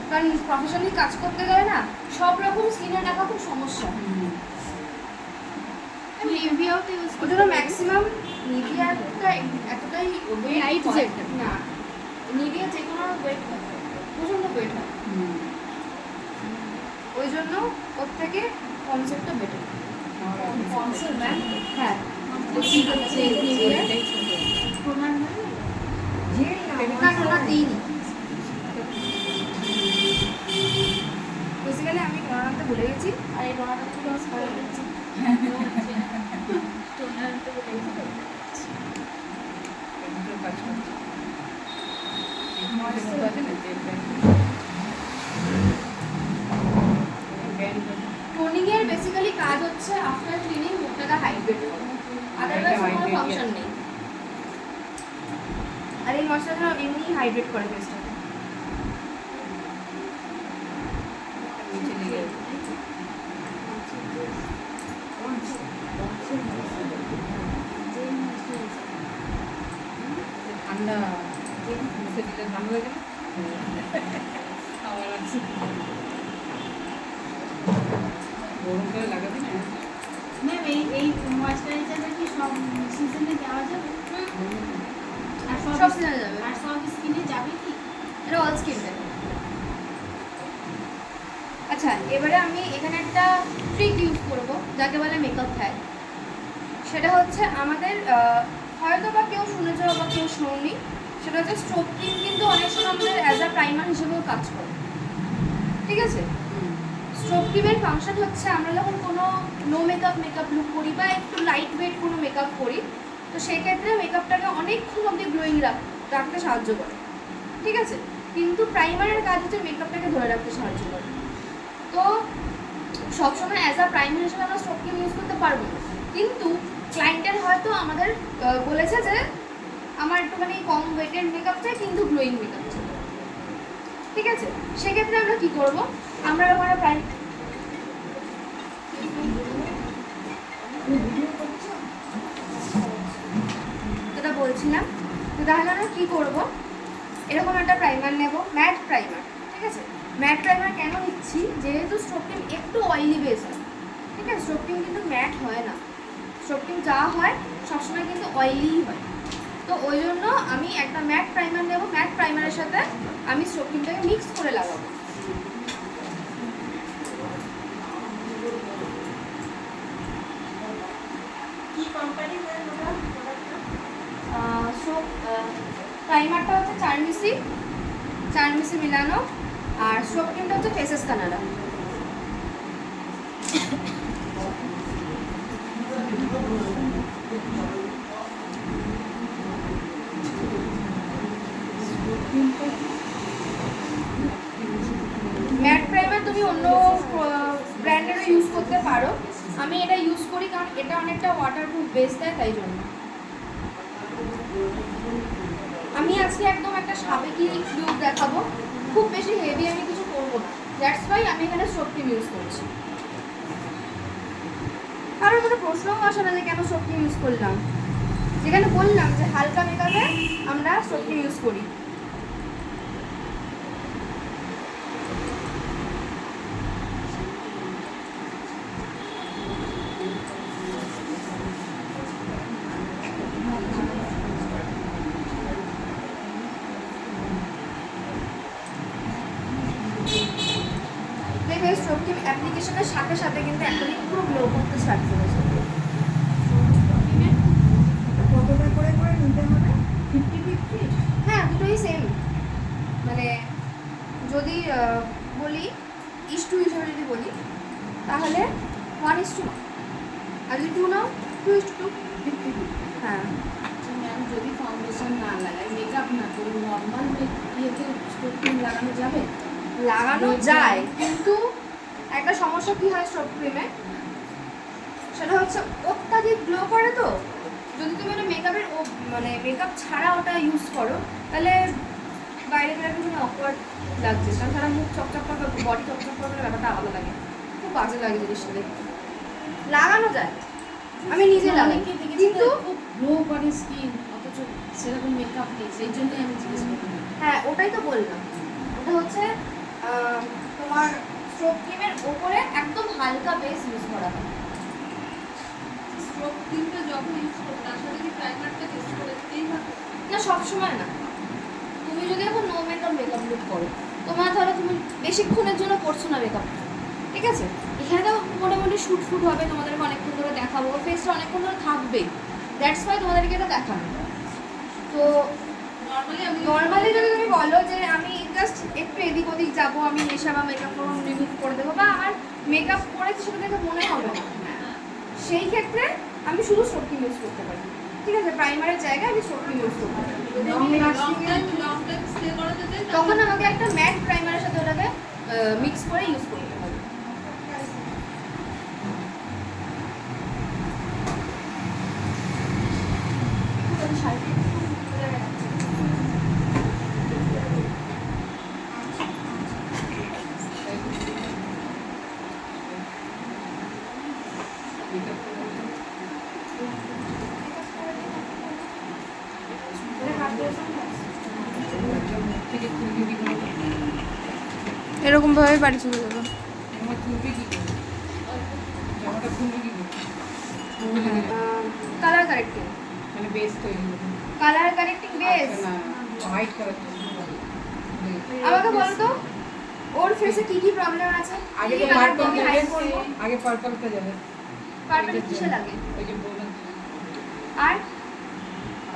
কারণ প্রফেশনালি কাজ করতে গেলে না সব রকম স্কিনে রাখা খুব সমস্যা। নিভিয়াতে ইউজ ওটা ম্যাক্সিমাম নিভিয়াটা এতটাই লাইট জেট না, নিভিয়া যে কোনো ওয়েট প্রচণ্ড ওয়েট হয়, ওই জন্য ওর থেকে কনসেপ্টটা বেটার। কনসেপ্ট ম্যাম হ্যাঁ ঠিক আছে নিভিয়া টোনার না টোনার দিইনি। বেসিক্যালি আমি টোনার আনতে ভুলে গেছি, আর এই টোনারটা থেকে আমার স্পার হচ্ছে টোনার তো বলে টোনিং এর বেসিক্যালি কাজ হচ্ছে আফটার ক্লিনিং মুখটাকে হাইড্রেট করা, আদারওয়াইজ কোনো ফাংশন নেই। আর এই ময়শ্চারাইজার এমনি হাইড্রেট করে ফেসটাকে। ঠান্ডা মুখে দিলে ঠান্ডা লাগে না? আমার আছে গরমকালে লাগাবি না? ম্যাম এই ময়েশ্চারাইজারটা কি সব সিজনে দেওয়া যাবে? আর সব সিজনে যাবে, আর সব স্কিনে যাবে কি? এটা অল স্কিন টাইপ। আচ্ছা, এবারে আমি এখানে একটা ট্রিক ইউজ করব যাকে বলে মেকআপ হ্যাক। সেটা হচ্ছে আমাদের হয়তো বা কেউ শুনেছ বা কেউ শোনি, সেটা হচ্ছে স্ট্রোক ক্রিম কিন্তু অনেক সময় আমাদের অ্যাজ আ প্রাইমার হিসেবেও কাজ করে, ঠিক আছে? স্ট্রোক ক্রিমের ফাংশন হচ্ছে আমরা যখন কোনো নো মেকআপ লুক করি বা একটু লাইট ওয়েট কোনো মেকআপ করি, তো সেক্ষেত্রে মেকআপটাকে অনেকক্ষণ অবধি গ্লোয়িং রাখতে সাহায্য করে, ঠিক আছে? কিন্তু প্রাইমারের কাজ হচ্ছে মেকআপটাকে ধরে রাখতে সাহায্য করে। তো সবসময় অ্যাজ আ প্রাইমার হিসেবে আমরা স্ট্রোক ক্রিম ইউজ করতে পারবো না, কিন্তু ক্লায়েন্টের হয়তো আমাদের বলেছে যে আমার একটুখানি কম ওয়েটের মেকআপ চাই কিন্তু গ্লোয়িং মেকআপ চাই, ঠিক আছে? সেক্ষেত্রে আমরা কী করবো, আমরা ওখানে যেটা বলছিলাম, তো তাহলে আমরা কী করবো, এরকম একটা প্রাইমার নেব, ম্যাট প্রাইমার, ঠিক আছে? ম্যাট প্রাইমার কেন নিচ্ছি, যেহেতু স্ট্রোক ক্রিম একটু অয়েলি বেস হয়, ঠিক আছে? স্ট্রোক ক্রিম কিন্তু ম্যাট হয় না, স্ট্রোক ক্রিম যা হয় সবসময় কিন্তু অয়েলিই হয়। তো ওই জন্য আমি একটা ম্যাট প্রাইমার নেব, ম্যাট প্রাইমারের সাথে আমি স্ট্রোক ক্রিমটাকে মিক্স করে লাগাবো। কি কোম্পানি ম্যাম ওটা? স্ট্রোক প্রাইমারটা হচ্ছে চারমিসি মিলানো, আর স্ট্রোক ক্রিমটা হচ্ছে ফেসেস কানাডা। ম্যাট প্রাইমার তুমি অন্য ব্র্যান্ডেরও ইউজ করতে পারো, আমি এটা ইউজ করি কারণ এটা অনেকটা ওয়াটারপ্রুফ বেস দেয়, তাই জন্য। আমি আজকে একদম একটা সাবেকি লুক দেখাবো, খুব বেশি হেভি আমি কিছু করবো না, দ্যাটস ওয়াই আমি এখানে স্ট্রোক ক্রিম ইউজ করছি। কারোর মনে প্রশ্নও আসে না যে কেন স্ট্রোক ক্রিম ইউজ করলাম, যেখানে বললাম যে হালকা মেকআপে আমরা স্ট্রোক ক্রিম ইউজ করি। দেখবে স্ট্রোক ক্রিম অ্যাপ্লিকেশনের সাথে সাথে কিন্তু একদমই পুরো গ্লো করতে স্টার্ট করেছে। কতটা করে করে নিতে হবে? 50-50? হ্যাঁ, দুটোই সেম, মানে যদি বলি ইস-টু হিসেবে যদি বলি তাহলে 1:1, আর যদি 2 নাও 2:2। হ্যাঁ, ম্যাম যদি ফাউন্ডেশন না লাগাই, মেকআপ না করি, নর্মাল ইয়েতে স্ট্রোক ক্রিম লাগানো যাবে? লাগানো যায়, কিন্তু একটা সমস্যা কী হয় স্ট্রোক ক্রিমে, সেটা হচ্ছে অত্যাধিক গ্লো করে। তো যদি তুমি ওটা মানে মেকআপ ছাড়া ওটা ইউজ করো, তাহলে বাইরে বেরোতে তুমি অকওয়ার্ড লাগছে, কারণ সারা মুখ চকচক করবে, বডি চকচক করবে, ব্যাপারটা আলাদা লাগে, খুব বাজে লাগে জিনিসটা দেখতে। লাগানো যায়, আমি নিজে লাগাই, অনেকে দেখেছি কিন্তু তো খুব গ্লো করে স্কিন, অথচ সেরকম মেকআপ নেই, সেই জন্যই আমি জিজ্ঞেস করলাম। হ্যাঁ ওটাই তো বললাম, ওটা হচ্ছে তোমার স্ট্রোব ক্রিমের ওপরে একদম হালকা বেস ইউজ করা হয়। স্ট্রোক ক্রিমটা যখন ইউজ করো তার সাথে কি প্রাইমারটা ইউজ করে দিতেই হবে? না, সবসময় না। তুমি যদি এখন নো মেকআপ লুক করো, তোমার ধরো তুমি বেশিক্ষণের জন্য করছো না মেকআপ, ঠিক আছে, এখানে তো মোটামুটি শুট হবে, তোমাদেরকে অনেকক্ষণ ধরে দেখাবো, ফেসটা অনেকক্ষণ ধরে থাকবেই, দ্যাটস ওয়াই তোমাদেরকে এটা দেখানো। তো নর্মালি যদি তুমি বলো যে আমি জাস্ট একটু এদিক ওদিক যাবো, আমি নেশা বা মেকআপ রিমুভ করে দেবো, বা আমার মেকআপ করেছি সেটা দেখে মনে হবে না, সেই ক্ষেত্রে আমি শুধু স্ট্রোব ক্রিম ইউজ করতে পারি, ঠিক আছে, প্রাইমারের জায়গায় আমি স্ট্রোব ক্রিম ইউজ করতে পারি। লং টাইম স্টে করাতে চাই তখন আমাকে একটা ম্যাট প্রাইমারের সাথে ওটাকে মিক্স করে ইউজ করতে হবে। এরকম ভাবে বাড়ি চলে যাবো। কালার কারেক্টিং, মানে বেস তৈরি colour correcting base. White colour. আমাকে বলো তো ওর ফেসে কি কি প্রবলেম আছে? আগে কি তো কালার পার্পল আমি হাইড করব? আগে পার্পলটা যাবে। পার্পল কিসে লাগে? ওই যে বললাম আর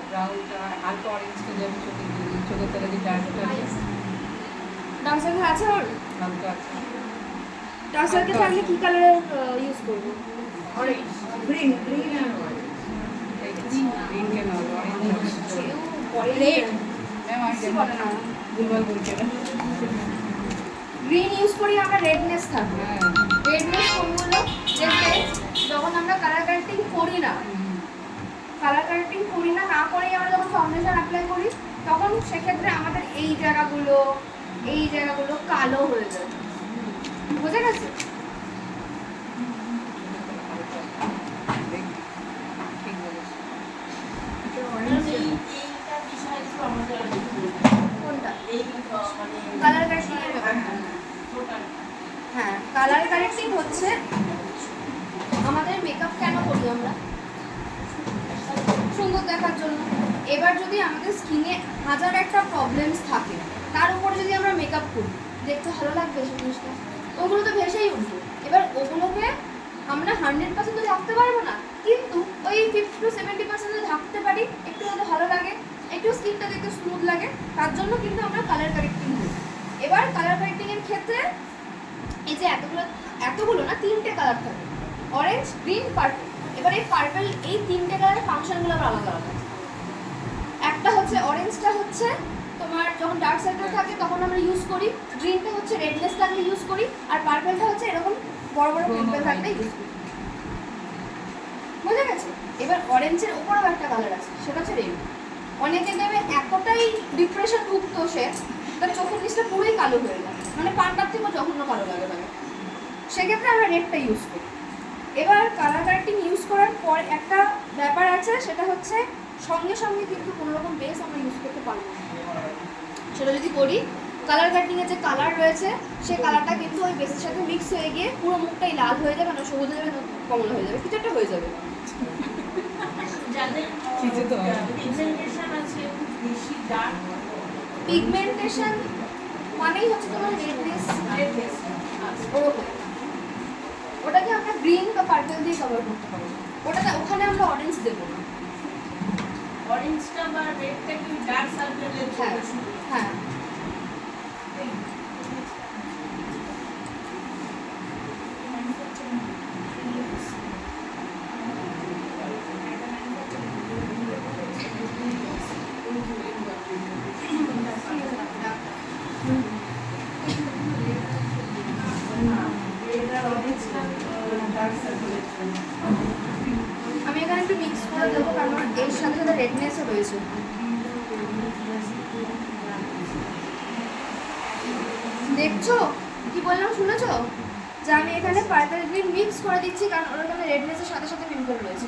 ব্রাউনটা হালকা অরেঞ্জটা যাবে চোখের দিকে, চোখের তলা যে ডার্কটা আছে ডার্ক সার্কেল আছে ওর? হালকা আছে। ডার্ক সার্কেল থাকলে কি কালারের ইউজ করব? অরেঞ্জ গ্রিন আর হোয়াইট। গ্রিন কেন অরেঞ্জ রেড। ম্যাম আর ভুলভাল বলছে না। গ্রিন ইউজ করি আমরা, রেডনেস থাকবে। হ্যাঁ রেডনেস কোনগুলো? যে face যখন আমরা কালার কারেক্টিং করি না, কালার কারেক্টিং করি না, না করেই আমরা যখন ফাউন্ডেশন অ্যাপ্লাই করি, তখন সেক্ষেত্রে আমাদের এই জায়গাগুলো কালো হয়ে যায়। বুঝে গেছে? ঠিক বলেছি। কোনটা? কালার কারেক্টিং এর ব্যাপারটা। হ্যাঁ, কালার কারেক্টিং হচ্ছে আমাদের মেকআপ কেন করি আমরা? সুন্দর দেখার জন্য। এবার যদি আমাদের স্কিনে হাজার একটা প্রবলেমস থাকে, তার উপরে যদি আমরা মেকআপ করি, দেখতে ভালো লাগবে সেই জিনিসটা, ওগুলো তো ভেসেই উঠবে। এবার ওগুলোকে আমরা 100% তো ঢাকতে পারবো না, কিন্তু ওই 50-70% ঢাকতে পারি, একটু যাতে ভালো লাগে, একটু স্কিনটা দেখতে স্মুথ লাগে, তার জন্য কিন্তু আমরা কালার কারেক্টিং করি। এবার কালার কারেক্টিংয়ের ক্ষেত্রে এই যে এতগুলো না, 3টে কালার থাকে, অরেঞ্জ, গ্রিন, পার্পল। এবার এই পার্পল, এই 3টে কালারের ফাংশনগুলো আবার আলাদা আলাদা। একটা হচ্ছে অরেঞ্জটা হচ্ছে তোমার যখন ডার্ক সার্কেল থাকে তখন আমরা ইউজ করি, গ্রিনটা হচ্ছে রেডনেস থাকলে ইউজ করি, আর পার্পলটা হচ্ছে এরকম বড় বড় পিম্পল থাকলে ইউজ করি। বুঝে গেছে? এবার অরেঞ্জের উপরেও একটা কালার আছে, সেটা হচ্ছে রেড। অনেকে দেবে এতটাই ডিপ্রেশন ভুক্ত সে, তার চোখের নিচটা পুরোই কালো হয়ে যায়, মানে পান্ডার থেকেও জঘন্য কালো লাগে তাকে, সেক্ষেত্রে আমরা রেডটা ইউজ করি। এবার কালার কারেক্টিং ইউজ করার পর একটা ব্যাপার আছে, সেটা হচ্ছে সঙ্গে সঙ্গে কিন্তু কোনো রকম বেস আমরা ইউজ করতে পারবো না। সেটা যদি করি, কালার কারেক্টিংয়ের যে কালার রয়েছে সেই কালারটা কিন্তু ওই বেসের সাথে মিক্স হয়ে গিয়ে পুরো মুখটাই লাল হয়ে যাবে, না সবুজ হয়ে যাবে, না কমলা হয়ে যাবে, কিছু একটা হয়ে যাবে। পিগমেন্টেশন মানেই হচ্ছে তোমার রেডনেস, ওরকম। ওটাকে আমরা গ্রিন বা পার্পল দিয়ে কভার করতে পারবো, ওটাতে ওখানে আমরা অরেঞ্জ দেবো না। অরেঞ্জটা বা রেডটা কি ডার্ক সার্কেলের হ্যাঁ হ্যাঁ। আমি এখানে একটু মিক্স করে দেবো, কারণ এর সাথে সাথে রেডনেসও রয়েছে। দেখছো কি বললাম, শুনেছো? যে আমি এখানে পার্পল গ্রিন মিক্স করে দিচ্ছি, কারণ ওর এখানে রেডনেসের সাথে সাথে পিম্পল রয়েছে।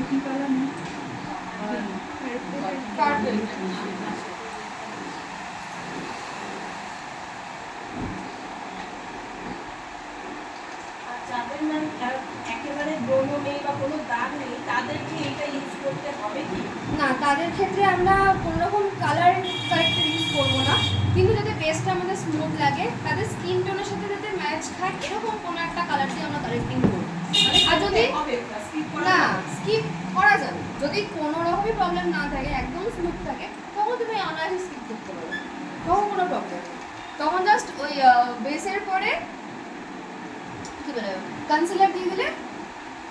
কি কালার নেই? কার্পেট। আর যাদের ম্যাম একেবারে ব্রণ নেই বা কোনো দাগ নেই তাদের কি এটা ইউজ করতে হবে কি? না, তাদের ক্ষেত্রে আমরা কোনো রকম কালার কারেক্টর ইউজ করবো না, কিন্তু যাতে বেসটা আমাদের স্মুথ লাগে, তাদের স্কিন টোনের সাথে যাতে ম্যাচ খায় এরকম কোনো একটা কালার দিয়ে আমরা কারেক্টিং করবো। আর যদি হবে স্কিপ করা না যাবে? স্কিপ করা যাবে, যদি কোনো রকমই প্রবলেম না থাকে, একদম স্মুথ থাকে, তখন তুমি অনায়াসে স্কিপ করতে পারো, তখন কোনো প্রবলেম নেই। তখন জাস্ট ওই বেসের পরে কী বলে কনসিলার দিয়ে দিলে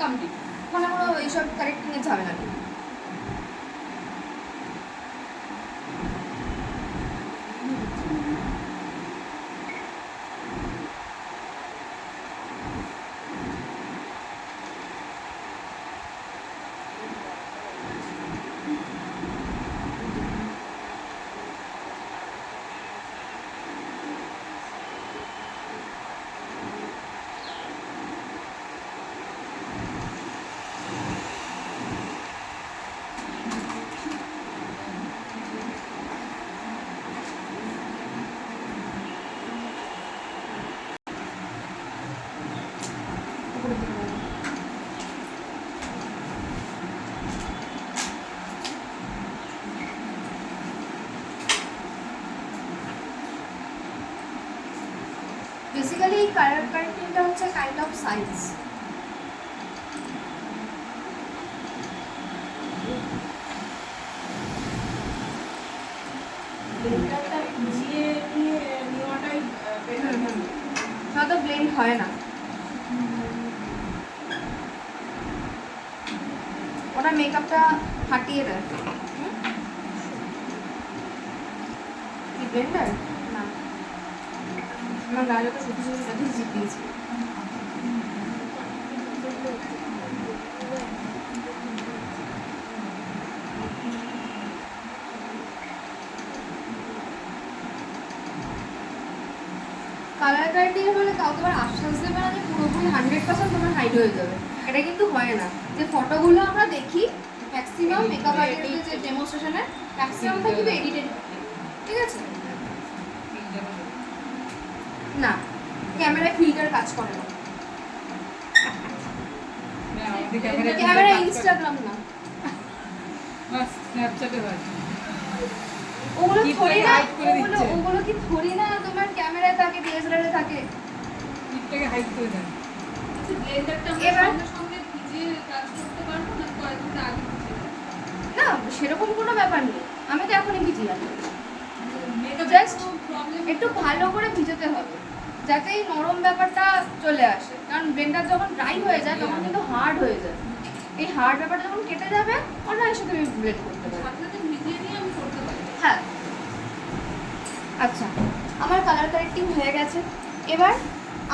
কমপ্লিট, ওখানে কোনো এইসব কারেক্টিংয়ের ঝামেলা নেই। বেসিক্যালি এই কালার কারেক্টিংটা হচ্ছে কাইন্ড অফ সায়েন্স। ব্লেন্ডারটা ভিজিয়ে নিয়ে নেওয়াটাই বেটার। হয়তো ব্লেন্ড হয় না, ওটা মেকআপটা ফাটিয়ে দেয়। কি ব্লেন্ডার? না, আমার গায়ে তো শুধু শুধু সাথে জিপ দিয়েছি। কালার কারেক্টিং বলে কাউ তোমার আশ্বাস দেবে না যে পুরোপুরি 100% তোমার হাইড হয়ে যাবে, এটা কিন্তু হয় না। যে ফটোগুলো আমরা দেখি ম্যাক্সিমাম মেকআপ আর্টিস্টের যে ডেমোস্ট্রেশনে ম্যাক্সিমামটা কিন্তু এডিটেড, ঠিক আছে? না, ক্যামেরায় ফিল্টার কাজ করে না, ক্যামেরা ইনস্টাগ্রাম না, স্ন্যাপচ্যাটে হয়। ওগুলো কি থোড়ি করে না, hide করে দিচ্ছে? ওগুলো কি থোড়ি না তোমার ক্যামেরায় থাকে, ডিএসএলআর থাকে। টিপটাকে হাইড করে দেন। ব্লেন্ডারটা এবার- আমরা সঙ্গে সঙ্গে ভিজিয়ে কাজ করতে পারবো না, কয়েকদিন আগে ভিজিয়ে রাখবো? না, সেরকম কোনো ব্যাপার নেই, আমি তো এখনই ভিজিয়ে রাখি। মেকআপ Just প্রবলেম একটু ভালো করে ভিজাতে হবে যাতে এই নরম ব্যাপারটা চলে আসে, কারণ ব্লেন্ডার যখন ড্রাই হয়ে যায় তখন কিন্তু হার্ড হয়ে যায়। এই হার্ড ব্যাপারটা যখন কেটে যাবে অনায়াসে তুমি ব্লেন্ড করতে পারবে। সাথে সাথে ভিজিয়ে নিয়ে আমি করতে পারি। হ্যাঁ, আচ্ছা, আমার কালার কারেক্টিং হয়ে গেছে। এবার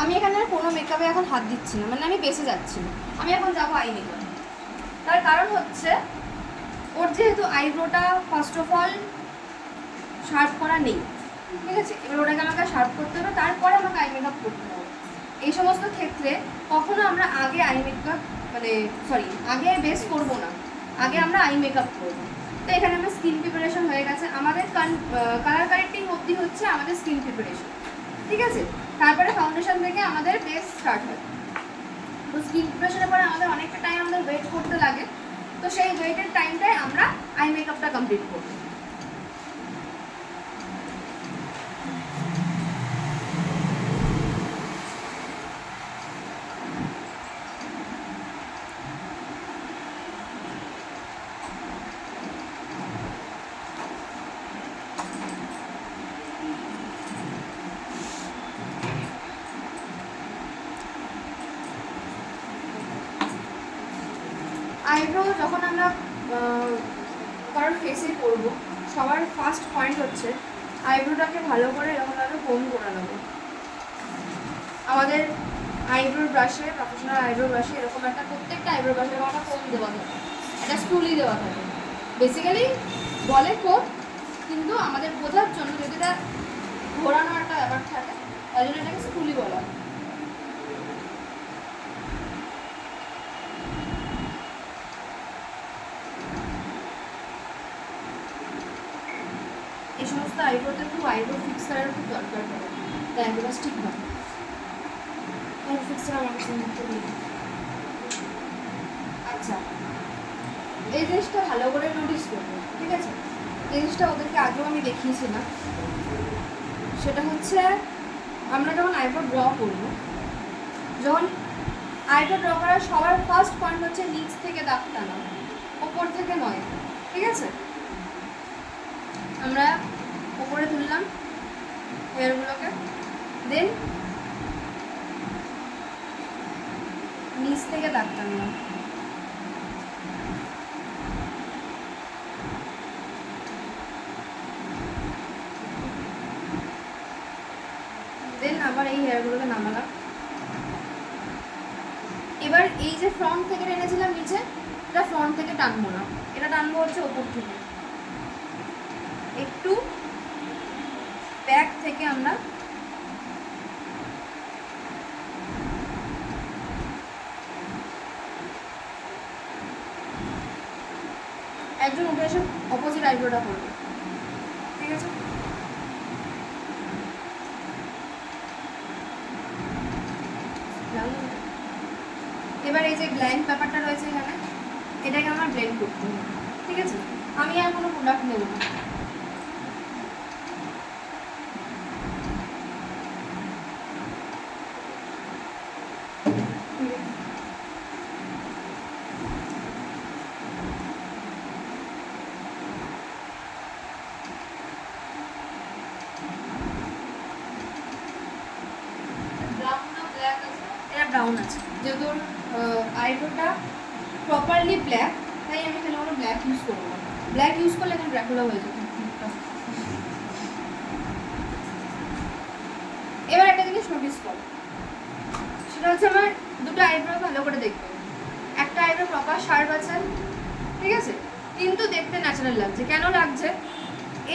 আমি এখানে আর কোনো মেকআপে এখন হাত দিচ্ছি না, মানে আমি বেসে যাচ্ছি না, আমি এখন যাবো আই মেকআপ। তার কারণ হচ্ছে ওর যেহেতু আইব্রোটা ফার্স্ট অফ অল শার্প করা নেই, ঠিক আছে? এবার ওটাকে আমাকে শার্প করতে হবে, তারপরে আমাকে আই মেকআপ করতে হবে। এই সমস্ত ক্ষেত্রে কখনো আমরা আগে আই মেকআপ আগে বেস করবো না, আগে আমরা আই মেকআপ করবো। তো এখানে আমার স্কিন প্রিপারেশন হয়ে গেছে, আমাদের কালার কারেক্টিং অবধি হচ্ছে আমাদের স্কিন প্রিপারেশন, ঠিক আছে? তারপরে ফাউন্ডেশন থেকে আমাদের বেস স্টার্ট হয়। তো স্কিন প্রিপারেশনের পরে আমাদের অনেকটা টাইম আমাদের ওয়েট করতে লাগে, তো সেই ওয়েটের টাইমটায় আমরা আই মেকআপটা কমপ্লিট করবো। আইব্রো যখন আমরা কারোর ফেসে করবো, সবার ফার্স্ট পয়েন্ট হচ্ছে আইব্রোটাকে ভালো করে এরকমভাবে কোম করে নেবো। আমাদের আইব্রো ব্রাশে, প্রফেশনাল আইব্রো ব্রাশে এরকম একটা, প্রত্যেকটা আইব্রো ব্রাশে এরকম একটা কোম দেওয়া থাকে, একটা স্টুলি দেওয়া থাকে। বেসিক্যালি বলে কোম, কিন্তু আমাদের বোঝার জন্য যদি এটা ঘোরানো একটা ব্যাপার থাকে, তাই জন্য এটাকে স্টুলি বলা হয়। এই সমস্ত আইব্রোতে খুব আইব্রো ফিক্সারের খুব দরকার পড়ে, ডায়াগনস্টিক হয়। আইব্রো ফিক্সার আমার কাছে নিতে নেই। আচ্ছা, এই জিনিসটা ভালো করে নোটিস করবো, ঠিক আছে? এই জিনিসটা ওদেরকে আগেও আমি দেখিয়েছিলাম। সেটা হচ্ছে আমরা যখন আইব্রো ড্র করবো, যখন আইব্রো ড্র করার সবার ফার্স্ট পয়েন্ট হচ্ছে নিচ থেকে দাগ টানা, ওপর থেকে নয়, ঠিক আছে? আমরা ওপরে তুললাম হেয়ারগুলোকে, দেন নিচ থেকে দাগ টানলাম, দেন আবার এই হেয়ারগুলোকে নামালাম। এবার এই যে ফ্রন্ট থেকে টেনেছিলাম নিচে, এটা ফ্রন্ট থেকে টানবো না, এটা টানবো হচ্ছে ওপর থেকে। একটু ব্যাক থেকে আমরা একজন উঠে এসে অপোজিট আইব্রোটা করবে, ঠিক আছে? এবার এই যে ব্ল্যাঙ্ক পেপারটা রয়েছে এখানে, এটাকে আমার ব্লেন্ড করতে হবে, ঠিক আছে? আমি আর কোনো প্রোডাক্ট নেব না। এটা ব্রাউন আছে, যেহেতু আইব্রোটা প্রপারলি ব্ল্যাক, তাই আমি এখানে কোনো ব্ল্যাক ইউজ করবো না। ব্ল্যাক ইউজ করলে এখানে ড্রাকুলা হয়ে যাবে। এবার একটা জিনিস নোটিস করো, সেটা হচ্ছে আমার দুটো আইব্রো ভালো করে দেখবে। একটা আইব্রো প্রপার শার্প আছে, ঠিক আছে, কিন্তু দেখতে ন্যাচারাল লাগছে। কেন লাগছে?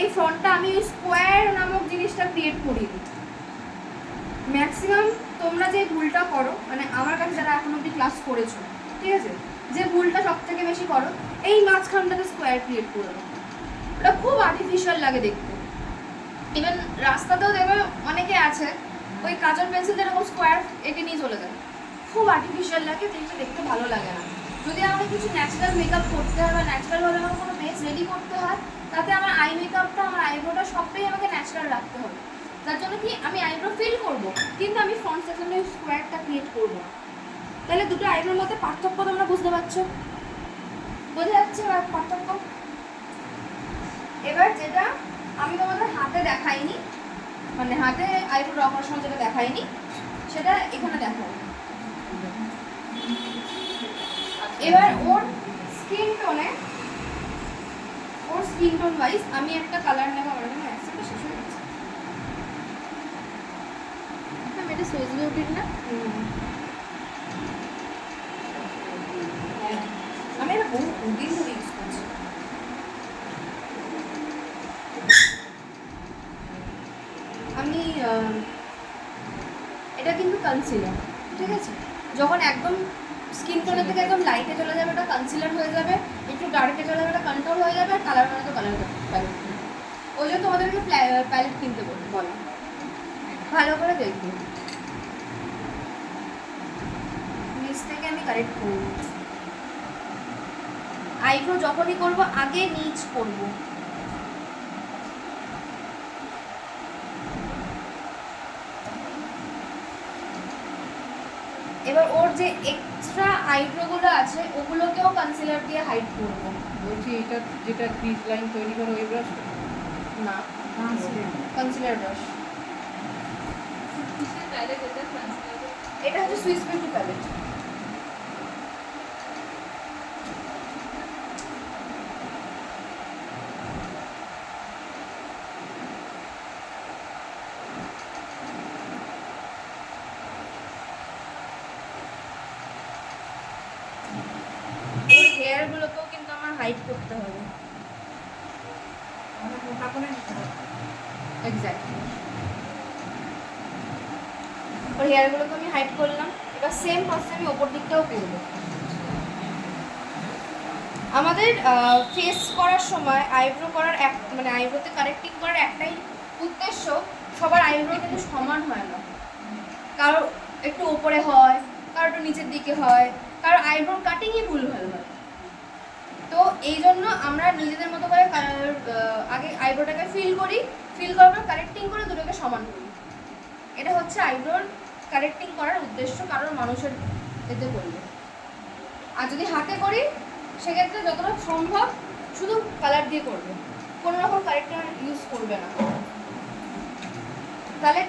এই ফ্রন্টটা আমি স্কোয়ার নামক জিনিসটা ক্রিয়েট করিনি। ম্যাক্সিমাম তোমরা যে ভুলটা করো, মানে আমার কাছে যারা এখন অব্দি ক্লাস করেছো, ঠিক আছে, যে ভুলটা সব থেকে বেশি করো, এই মাঝখানটাতে স্কোয়ার ক্রিয়েট করে দাও। ওটা খুব আর্টিফিশিয়াল লাগে দেখতে। ইভেন রাস্তাতেও দেখবে অনেকে আছে ওই কাজল পেন্সিল দিয়ে এরকম স্কোয়ার এঁকে নিয়ে চলে যায়, খুব আর্টিফিশিয়াল লাগে, জিনিসটা দেখতে ভালো লাগে না। যদি আমাকে কিছু ন্যাচারাল মেকআপ করতে হয় বা ন্যাচারালভাবে আমাকে কোনো বেস রেডি করতে হয়, তাতে আমার আই মেকআপটা, আমার আইব্রোটা সবটাই আমাকে ন্যাচারাল রাখতে হবে। তার জন্য কি আমি আইব্রো ফিল করবো, কিন্তু আমি ফ্রন্ট সেকশনে স্কোয়ারটা ক্রিয়েট করবো না। তাহলে দুটো আইব্রোর মধ্যে পার্থক্য তোমরা বুঝতে পারছো? বোঝা যাচ্ছে পার্থক্য? এবার যেটা আমি তোমাদের হাতে দেখাইনি, মানে হাতে আইব্রো ড্র করার সময় যেটা দেখাইনি, সেটা এখানে দেখাবো। এবার ওর স্কিন টোন ওয়াইজ আমি একটা কালার নেবো। আমার এখানে অ্যাকসেপ্টটা শেষ হয়ে গেছে। এটা সুইস বিউটির না? আমি এটা বহু দিন ধরে ইউজ করছি। আমি এটা কিন্তু কনসিলার, ঠিক আছে? যখন একদম স্কিন টোনের থেকে একদম লাইটে চলে যাবে ওটা কনসিলার হয়ে যাবে, একটু ডার্কে চলে যাবে ওটা কন্ট্রোল হয়ে যাবে, আর কালার মানে তো কালার প্যালেট। ওই জন্য তোমাদেরকে প্যালেট কিনতে বলা। ভালো করে দেখবো, নিচ থেকে আমি কারেক্ট করবো। আইব্রো যখনই করবো আগে নিচ করবো। এবার ওর যে এক্সট্রা আইব্রোগুলো আছে ওগুলোকেও কনসিলার দিয়ে হাইড করবো। বলছি এটা যেটা ক্রিজ লাইন তৈরি করো ওই ব্রাশ না, কনসিলার ব্রাশ। এটা হচ্ছে সুইস বিউটি প্যালেট। হেয়ারগুলোকেও কিন্তু আমার হাইড করতে হবে, আমাদের মোটা করে নিতে হবে। এক্স্যাক্টলি। ওর হেয়ারগুলোকে আমি হাইড করলাম। এবার সেম প্রসেস আমি ওপর দিকটাও করবো। আমাদের ফেস করার সময় আইব্রো করার মানে আইব্রোতে কারেক্টিং করার একটাই উদ্দেশ্য, সবার আইব্রো কিন্তু সমান হয় না, কারো একটু ওপরে হয়, কারো একটু নিচের দিকে হয়, কারো আইব্রো কাটিংই ভুলভাল হয়। তো এই জন্য আমরা নিজেদের মতো করে আগে আইব্রোটাকে ফিল করার পর কারেক্টিং করে দুটোকে সমান করি। এটা হচ্ছে আইব্রোর কারেক্টিং করার উদ্দেশ্য, কারোর মানুষের এতে করলে। আর যদি হাতে করি সেক্ষেত্রে যতটা সম্ভব শুধু কালার দিয়ে করবে, কোনো রকম কারেক্টার ইউজ করবে না। তাহলে